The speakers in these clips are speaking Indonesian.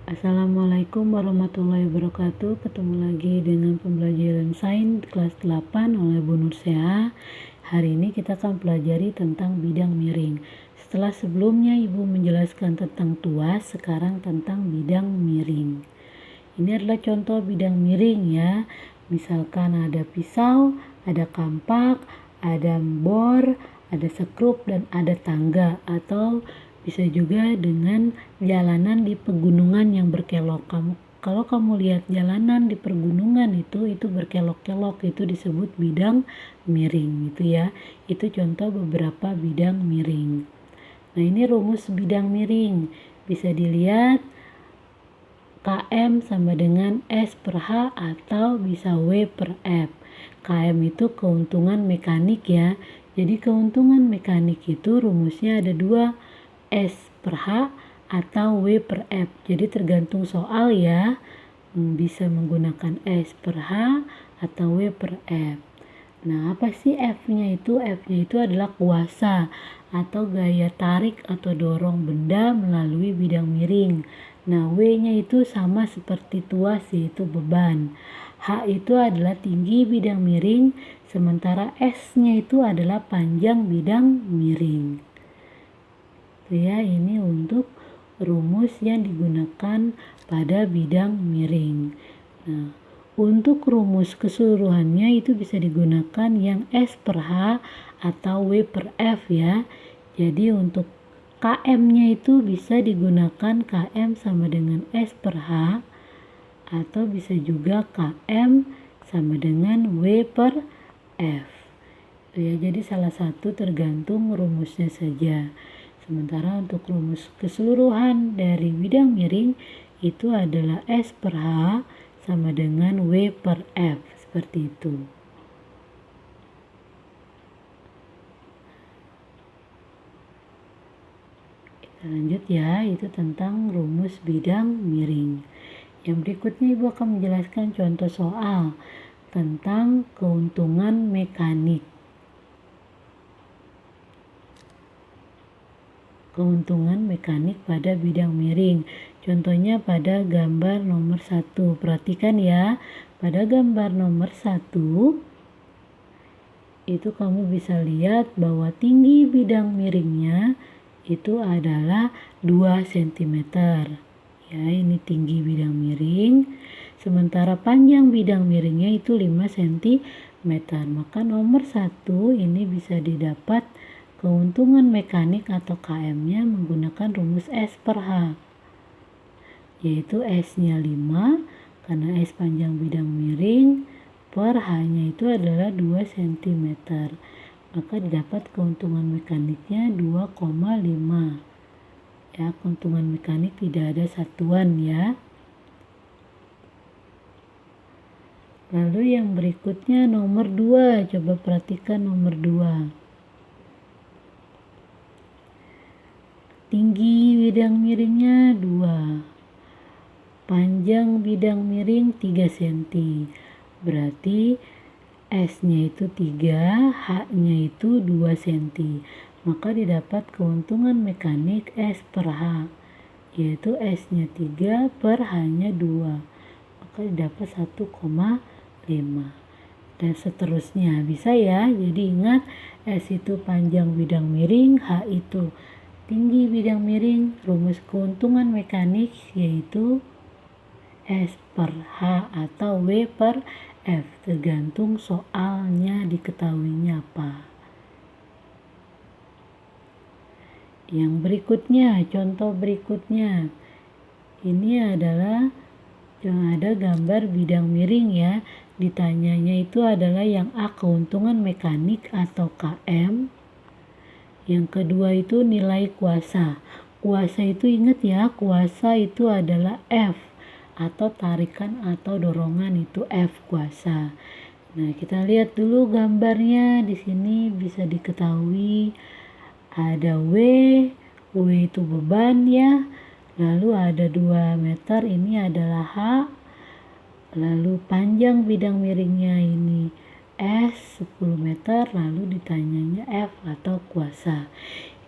Assalamualaikum warahmatullahi wabarakatuh. Ketemu lagi dengan pembelajaran sains kelas 8 oleh Bu Nurseha. Hari ini kita akan pelajari tentang bidang miring. Setelah sebelumnya Ibu menjelaskan tentang tuas, sekarang tentang bidang miring. Ini adalah contoh bidang miring ya. Misalkan ada pisau, ada kampak, ada bor, ada sekrup, dan ada tangga, atau bisa juga dengan jalanan di pegunungan yang berkelok. Kalau kamu lihat jalanan di pegunungan itu berkelok-kelok, itu disebut bidang miring gitu ya. Itu contoh beberapa bidang miring. Nah, ini rumus bidang miring. Bisa dilihat KM sama dengan S per H atau bisa W per F. KM itu keuntungan mekanik ya. Jadi keuntungan mekanik itu rumusnya ada dua, S per H atau W per F. Jadi tergantung soal ya. Bisa menggunakan S per H atau W per F. Nah, apa sih F-nya itu? F-nya itu adalah kuasa atau gaya tarik atau dorong benda melalui bidang miring. Nah, W-nya itu sama seperti tuas, yaitu beban. H itu adalah tinggi bidang miring, sementara S-nya itu adalah panjang bidang miring. Itu ya, ini untuk rumus yang digunakan pada bidang miring. Nah, untuk rumus keseluruhannya itu bisa digunakan yang S per H atau W per F ya. Jadi untuk KM-nya itu bisa digunakan KM sama dengan S per H atau bisa juga KM sama dengan W per F. Ya, jadi salah satu tergantung rumusnya saja. Sementara untuk rumus keseluruhan dari bidang miring itu adalah S per H sama dengan W per F, seperti itu. Kita lanjut ya, itu tentang rumus bidang miring. Yang berikutnya Ibu akan menjelaskan contoh soal tentang keuntungan mekanik. Keuntungan mekanik pada bidang miring. Contohnya pada gambar nomor 1. Perhatikan ya, pada gambar nomor 1 itu kamu bisa lihat bahwa tinggi bidang miringnya itu adalah 2 cm. Ya, ini tinggi bidang miring. Sementara panjang bidang miringnya itu 5 cm. Maka nomor 1 ini bisa didapat keuntungan mekanik atau KM-nya menggunakan rumus S per H. Yaitu S-nya 5 karena S panjang bidang miring per H-nya itu adalah 2 cm. Maka didapat keuntungan mekaniknya 2,5. Ya, keuntungan mekanik tidak ada satuan ya. Lalu yang berikutnya nomor 2. Coba perhatikan nomor 2. Tinggi bidang miringnya 2. Panjang bidang miring 3 cm. Berarti S-nya itu 3, H-nya itu 2 cm. Maka didapat keuntungan mekanik S per H, yaitu S-nya 3 per H-nya 2. Maka didapat 1,5. Dan seterusnya. Bisa ya, jadi ingat S itu panjang bidang miring, H itu tinggi bidang miring. Rumus keuntungan mekanik yaitu S per H atau W per F, tergantung soalnya diketahuinya apa. Yang berikutnya, contoh berikutnya, ini adalah yang ada gambar bidang miring ya. Ditanyanya itu adalah yang A, keuntungan mekanik atau KM. Yang kedua itu nilai kuasa. Kuasa itu ingat ya, kuasa itu adalah F atau tarikan atau dorongan, itu F kuasa. Nah, kita lihat dulu gambarnya. Di sini bisa diketahui ada W itu beban ya. Lalu ada 2 meter, ini adalah H. Lalu panjang bidang miringnya ini S 10 meter, lalu ditanyanya F atau kuasa.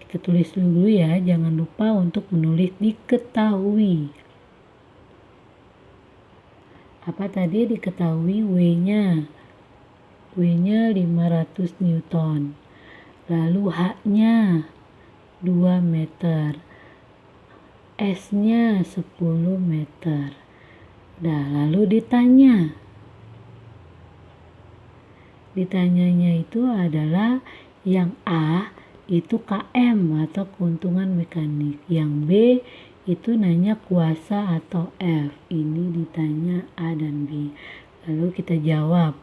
Kita tulis dulu ya, jangan lupa untuk menulis diketahui. Apa tadi diketahui W-nya? W-nya 500 Newton. Lalu H-nya 2 meter. S-nya 10 meter. Nah, lalu ditanyanya itu adalah yang A itu km atau keuntungan mekanik. Yang B itu nanya kuasa atau F. Ini ditanya A dan B. Lalu kita jawab.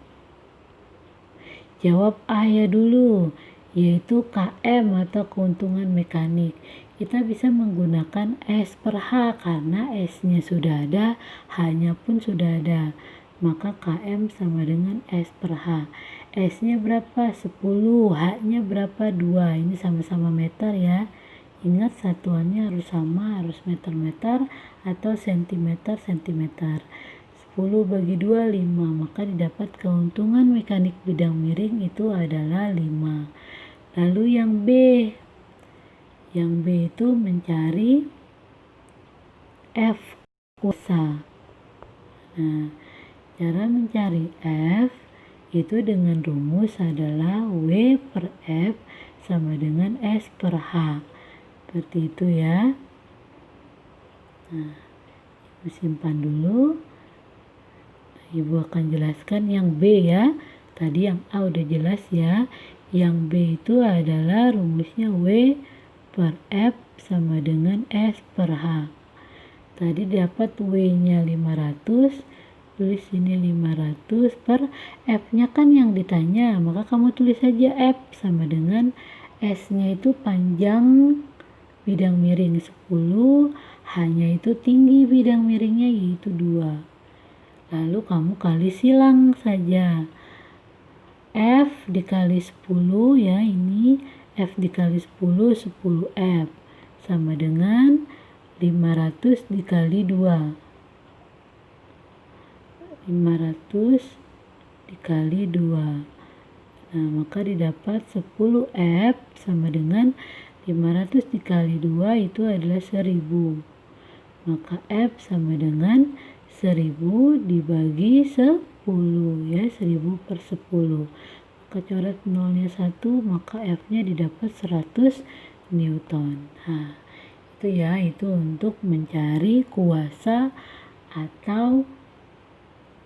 Jawab A ya dulu, yaitu km atau keuntungan mekanik. Kita bisa menggunakan S per H karena S-nya sudah ada, H-nya pun sudah ada. Maka km sama dengan S per H. S-nya berapa? 10, H-nya berapa? 2. Ini sama-sama meter ya. Ingat satuannya harus sama, harus meter-meter atau sentimeter-sentimeter. 10 bagi 2, 5. Maka didapat keuntungan mekanik bidang miring itu adalah 5. Lalu yang B. Yang B itu mencari F kuasa. Nah, cara mencari F itu dengan rumus adalah W per F sama dengan S per H. Seperti itu ya. Nah, Ibu simpan dulu. Ibu akan jelaskan yang B ya. Tadi yang A udah jelas ya. Yang B itu adalah rumusnya W per F sama dengan S per H. Tadi dapat W-nya 500. Tulis ini 500 per F-nya kan yang ditanya. Maka kamu tulis saja F sama dengan S-nya itu panjang bidang miring 10, hanya itu tinggi bidang miringnya yaitu 2. Lalu kamu kali silang saja. F dikali 10 ya, ini F dikali 10, 10F sama dengan 500 dikali 2. 500 dikali 2. Nah, maka didapat 10F sama dengan 500 dikali 2 itu adalah 1000. Maka F sama dengan 1000 dibagi 10 ya, 1000 per 10. Maka coret nolnya 1, maka F-nya didapat 100 Newton. Nah, itu ya, itu untuk mencari kuasa atau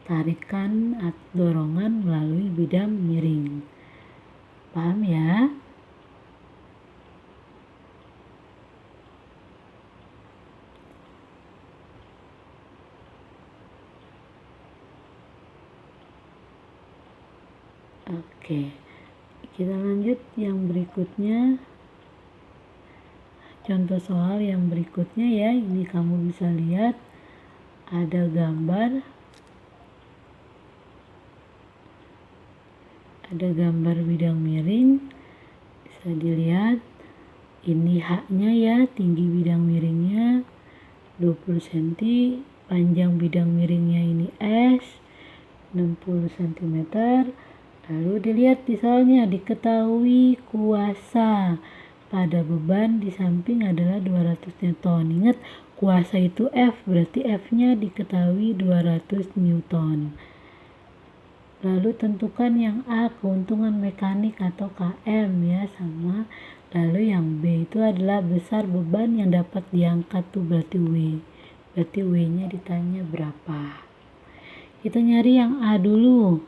tarikan atau dorongan melalui bidang miring. Paham ya? Oke, kita lanjut yang berikutnya. Contoh soal yang berikutnya ya, ini kamu bisa lihat ada gambar bidang miring. Bisa dilihat ini H-nya ya, tinggi bidang miringnya 20 cm, panjang bidang miringnya ini S 60 cm. Lalu dilihat di soalnya, diketahui kuasa pada beban di samping adalah 200 Newton. Ingat, kuasa itu F, berarti F-nya diketahui 200 Newton. Lalu tentukan yang A, keuntungan mekanik atau KM ya, sama. Lalu yang B itu adalah besar beban yang dapat diangkat, tuh berarti W. Berarti W-nya ditanya berapa. Kita nyari yang A dulu.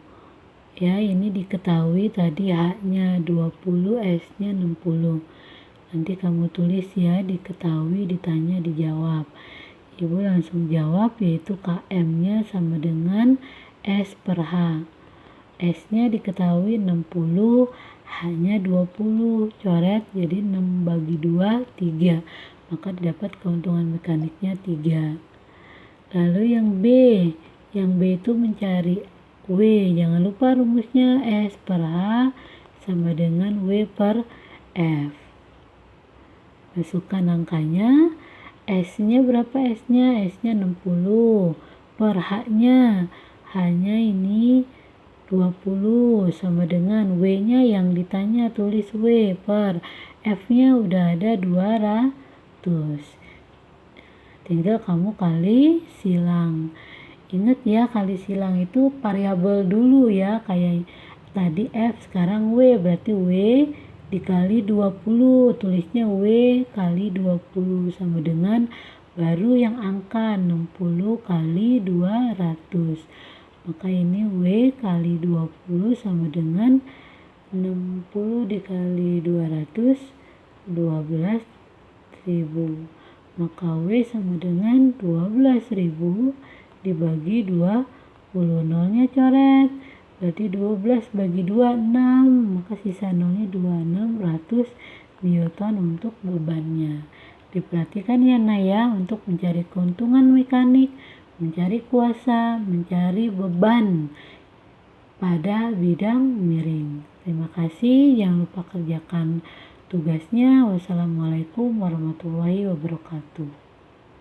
Ya, ini diketahui tadi H-nya 20, S-nya 60. Nanti kamu tulis ya, diketahui, ditanya, dijawab. Ibu langsung jawab, yaitu KM-nya sama dengan S per H. S-nya diketahui 60, H-nya 20. Coret, jadi 6 bagi 2, 3. Maka didapat keuntungan mekaniknya 3. Lalu yang B itu mencari W, jangan lupa rumusnya S per H sama dengan W per F. Masukkan angkanya. S-nya berapa S-nya? S-nya 60. Per H-nya. H-nya ini 20 sama dengan W-nya yang ditanya, tulis W per F-nya udah ada 200. Tinggal kamu kali silang. Ingat ya, kali silang itu variabel dulu ya, kayak tadi F sekarang W, berarti W dikali 20, tulisnya W kali 20 sama dengan baru yang angka 60 kali 200. Maka ini W kali 20 sama dengan 60 dikali 200, 12.000. Maka W sama dengan 12.000 dibagi 20, nolnya coret. Berarti 12 bagi 2, 6. Maka sisa nolnya 2600 Newton untuk bebannya. Diperhatikan ya Naya, untuk mencari keuntungan mekanik, mencari kuasa, mencari beban pada bidang miring. Terima kasih, jangan lupa kerjakan tugasnya. Wassalamualaikum warahmatullahi wabarakatuh.